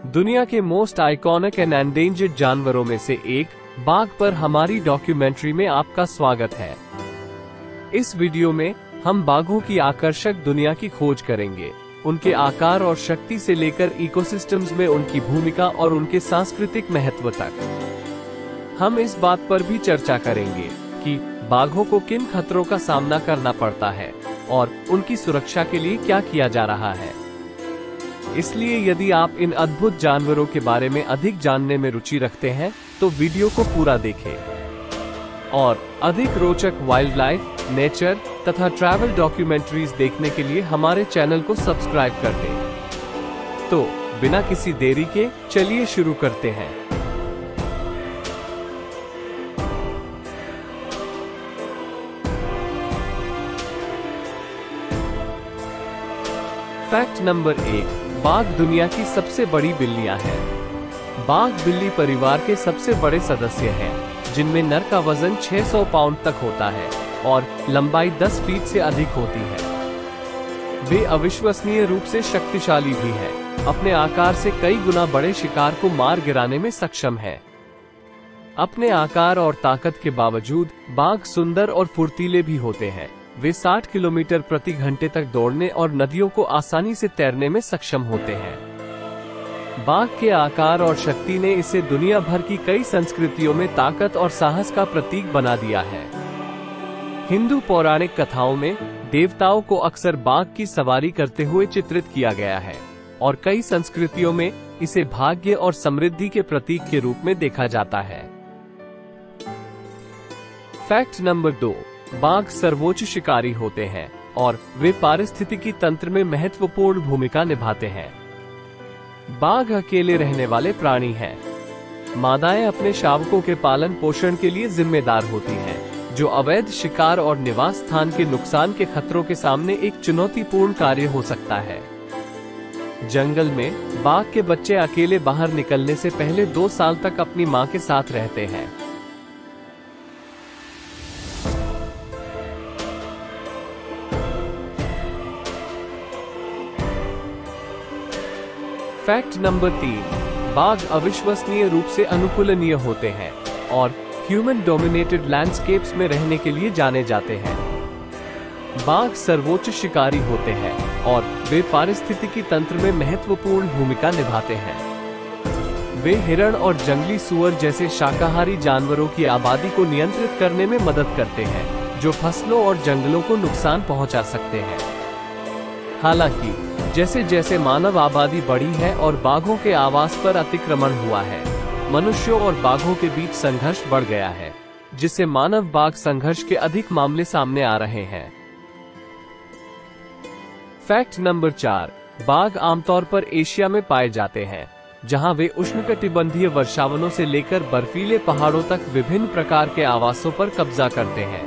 दुनिया के most iconic and endangered जानवरों में से एक बाघ पर हमारी डॉक्यूमेंट्री में आपका स्वागत है। इस वीडियो में हम बाघों की आकर्षक दुनिया की खोज करेंगे, उनके आकार और शक्ति से लेकर इकोसिस्टम्स में उनकी भूमिका और उनके सांस्कृतिक महत्व तक। हम इस बात पर भी चर्चा करेंगे कि बाघों को किन खतरों का सामना करना पड़ता है और उनकी सुरक्षा के लिए क्या किया जा रहा है। इसलिए यदि आप इन अद्भुत जानवरों के बारे में अधिक जानने में रुचि रखते हैं तो वीडियो को पूरा देखें और अधिक रोचक वाइल्ड लाइफ, नेचर तथा ट्रैवल डॉक्यूमेंट्रीज देखने के लिए हमारे चैनल को सब्सक्राइब कर दें। तो बिना किसी देरी के चलिए शुरू करते हैं। फैक्ट नंबर 1, बाघ दुनिया की सबसे बड़ी बिल्लियां हैं। बाघ बिल्ली परिवार के सबसे बड़े सदस्य हैं, जिनमें नर का वजन 600 पाउंड तक होता है और लंबाई 10 फीट से अधिक होती है। वे अविश्वसनीय रूप से शक्तिशाली भी हैं, अपने आकार से कई गुना बड़े शिकार को मार गिराने में सक्षम हैं। अपने आकार और ताकत के बावजूद बाघ सुंदर और फुर्तीले भी होते हैं। वे 60 किलोमीटर प्रति घंटे तक दौड़ने और नदियों को आसानी से तैरने में सक्षम होते हैं। बाघ के आकार और शक्ति ने इसे दुनिया भर की कई संस्कृतियों में ताकत और साहस का प्रतीक बना दिया है। हिंदू पौराणिक कथाओं में देवताओं को अक्सर बाघ की सवारी करते हुए चित्रित किया गया है और कई संस्कृतियों में इसे भाग्य और समृद्धि के प्रतीक के रूप में देखा जाता है। फैक्ट नंबर 2, बाघ सर्वोच्च शिकारी होते हैं और वे पारिस्थितिकी तंत्र में महत्वपूर्ण भूमिका निभाते हैं। बाघ अकेले रहने वाले प्राणी हैं। मादाएं अपने शावकों के पालन पोषण के लिए जिम्मेदार होती हैं, जो अवैध शिकार और निवास स्थान के नुकसान के खतरों के सामने एक चुनौतीपूर्ण कार्य हो सकता है। जंगल में बाघ के बच्चे अकेले बाहर निकलने से पहले 2 साल तक अपनी मां के साथ रहते हैं। फैक्ट नंबर 3, बाघ अविश्वसनीय रूप से अनुकूलनीय होते हैं और ह्यूमन डोमिनेटेड लैंडस्केप्स में रहने के लिए जाने जाते हैं। बाघ सर्वोच्च शिकारी होते हैं और वे पारिस्थितिकी तंत्र में महत्वपूर्ण भूमिका निभाते हैं। वे हिरण और जंगली सूअर जैसे शाकाहारी जानवरों की आबादी को नियंत्रित करने में मदद करते हैं, जो फसलों और जंगलों को नुकसान पहुंचा सकते हैं। हालांकि जैसे जैसे मानव आबादी बढ़ी है और बाघों के आवास पर अतिक्रमण हुआ है, मनुष्यों और बाघों के बीच संघर्ष बढ़ गया है, जिससे मानव बाघ संघर्ष के अधिक मामले सामने आ रहे हैं। फैक्ट नंबर 4, बाघ आमतौर पर एशिया में पाए जाते हैं, जहां वे उष्णकटिबंधीय वर्षावनों से लेकर बर्फीले पहाड़ों तक विभिन्न प्रकार के आवासों पर कब्जा करते हैं।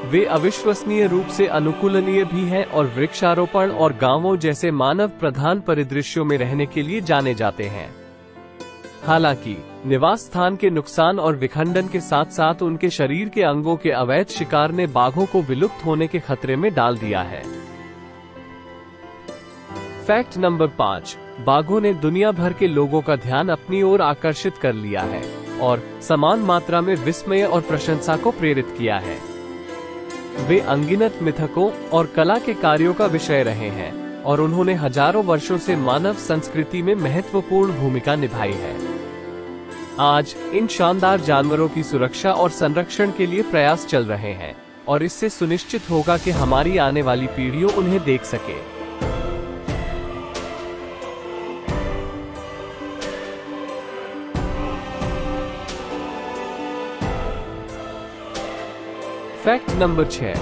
वे अविश्वसनीय रूप से अनुकूलनीय भी हैं और वृक्षारोपण और गांवों जैसे मानव प्रधान परिदृश्यों में रहने के लिए जाने जाते हैं। हालांकि निवास स्थान के नुकसान और विखंडन के साथ साथ उनके शरीर के अंगों के अवैध शिकार ने बाघों को विलुप्त होने के खतरे में डाल दिया है। फैक्ट नंबर 5, बाघों ने दुनिया भर के लोगों का ध्यान अपनी ओर आकर्षित कर लिया है और समान मात्रा में विस्मय और प्रशंसा को प्रेरित किया है। वे अनगिनत मिथकों और कला के कार्यों का विषय रहे हैं और उन्होंने हजारों वर्षों से मानव संस्कृति में महत्वपूर्ण भूमिका निभाई है। आज इन शानदार जानवरों की सुरक्षा और संरक्षण के लिए प्रयास चल रहे हैं और इससे सुनिश्चित होगा कि हमारी आने वाली पीढ़ियों उन्हें देख सके। फैक्ट नंबर 6,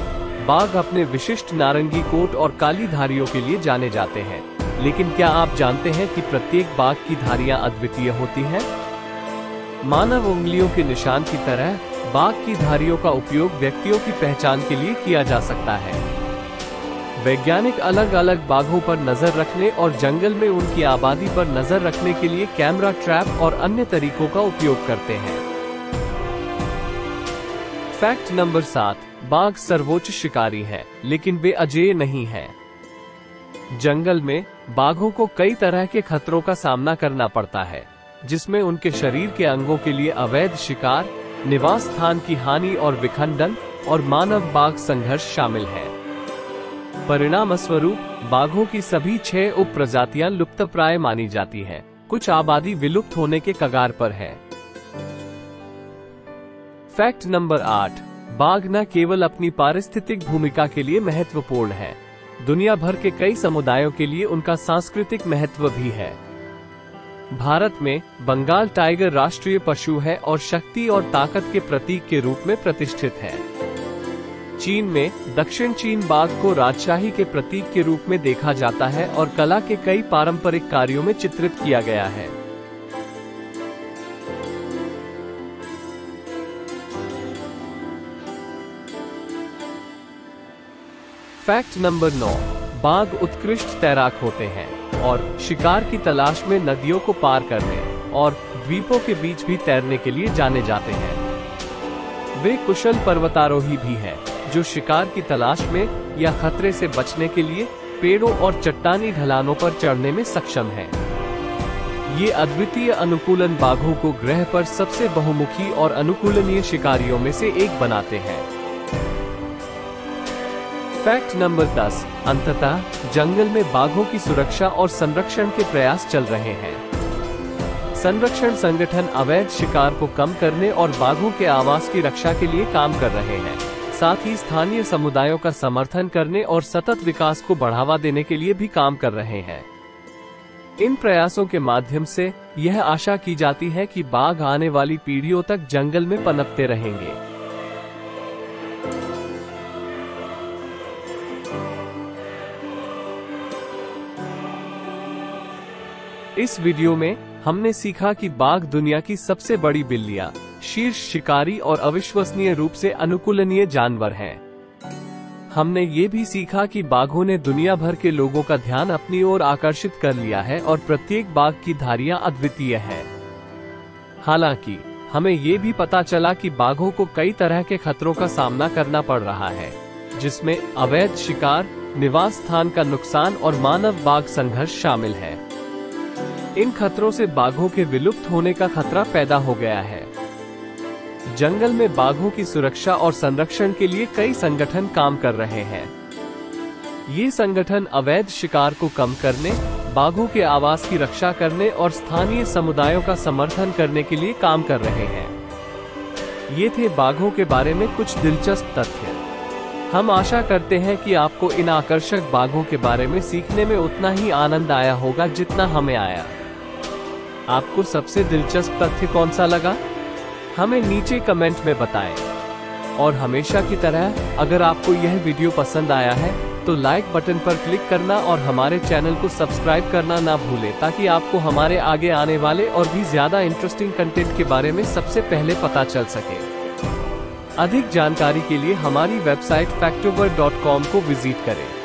बाघ अपने विशिष्ट नारंगी कोट और काली धारियों के लिए जाने जाते हैं, लेकिन क्या आप जानते हैं कि प्रत्येक बाघ की धारियां अद्वितीय होती हैं? मानव उंगलियों के निशान की तरह बाघ की धारियों का उपयोग व्यक्तियों की पहचान के लिए किया जा सकता है। वैज्ञानिक अलग अलग बाघों पर नजर रखने और जंगल में उनकी आबादी पर नजर रखने के लिए कैमरा ट्रैप और अन्य तरीकों का उपयोग करते हैं। फैक्ट नंबर 7, बाघ सर्वोच्च शिकारी है, लेकिन वे अजेय नहीं हैं। जंगल में बाघों को कई तरह के खतरों का सामना करना पड़ता है, जिसमें उनके शरीर के अंगों के लिए अवैध शिकार, निवास स्थान की हानि और विखंडन और मानव बाघ संघर्ष शामिल है। परिणाम स्वरूप बाघों की सभी 6 उप प्रजातियां लुप्तप्राय मानी जाती हैं। कुछ आबादी विलुप्त होने के कगार पर है। फैक्ट नंबर 8, बाघ न केवल अपनी पारिस्थितिक भूमिका के लिए महत्वपूर्ण है, दुनिया भर के कई समुदायों के लिए उनका सांस्कृतिक महत्व भी है। भारत में बंगाल टाइगर राष्ट्रीय पशु है और शक्ति और ताकत के प्रतीक के रूप में प्रतिष्ठित है। चीन में दक्षिण चीन बाघ को राजशाही के प्रतीक के रूप में देखा जाता है और कला के कई पारंपरिक कार्यों में चित्रित किया गया है। फैक्ट नंबर 9, बाघ उत्कृष्ट तैराक होते हैं और शिकार की तलाश में नदियों को पार करने और द्वीपों के बीच भी तैरने के लिए जाने जाते हैं। वे कुशल पर्वतारोही भी हैं, जो शिकार की तलाश में या खतरे से बचने के लिए पेड़ों और चट्टानी ढलानों पर चढ़ने में सक्षम हैं। ये अद्वितीय अनुकूलन बाघों को ग्रह पर सबसे बहुमुखी और अनुकूलनीय शिकारियों में से एक बनाते हैं। फैक्ट नंबर 10, अंततः जंगल में बाघों की सुरक्षा और संरक्षण के प्रयास चल रहे हैं। संरक्षण संगठन अवैध शिकार को कम करने और बाघों के आवास की रक्षा के लिए काम कर रहे हैं। साथ ही स्थानीय समुदायों का समर्थन करने और सतत विकास को बढ़ावा देने के लिए भी काम कर रहे हैं। इन प्रयासों के माध्यम से यह आशा की जाती है कि बाघ आने वाली पीढ़ियों तक जंगल में पनपते रहेंगे। इस वीडियो में हमने सीखा कि बाघ दुनिया की सबसे बड़ी बिल्लियां, शीर्ष शिकारी और अविश्वसनीय रूप से अनुकूलनीय जानवर हैं। हमने ये भी सीखा कि बाघों ने दुनिया भर के लोगों का ध्यान अपनी ओर आकर्षित कर लिया है और प्रत्येक बाघ की धारियां अद्वितीय है। हालांकि हमें ये भी पता चला कि बाघों को कई तरह के खतरों का सामना करना पड़ रहा है, जिसमें अवैध शिकार, निवास स्थान का नुकसान और मानव बाघ संघर्ष शामिल है। इन खतरों से बाघों के विलुप्त होने का खतरा पैदा हो गया है। जंगल में बाघों की सुरक्षा और संरक्षण के लिए कई संगठन काम कर रहे हैं। ये संगठन अवैध शिकार को कम करने, बाघों के आवास की रक्षा करने और स्थानीय समुदायों का समर्थन करने के लिए काम कर रहे हैं। ये थे बाघों के बारे में कुछ दिलचस्प तथ्य। हम आशा करते हैं कि आपको इन आकर्षक बाघों के बारे में सीखने में उतना ही आनंद आया होगा जितना हमें आया। आपको सबसे दिलचस्प तथ्य कौन सा लगा? हमें नीचे कमेंट में बताएं। और हमेशा की तरह अगर आपको यह वीडियो पसंद आया है तो लाइक बटन पर क्लिक करना और हमारे चैनल को सब्सक्राइब करना ना भूलें, ताकि आपको हमारे आगे आने वाले और भी ज्यादा इंटरेस्टिंग कंटेंट के बारे में सबसे पहले पता चल सके। अधिक जानकारी के लिए हमारी वेबसाइट factover.com को विजिट करें।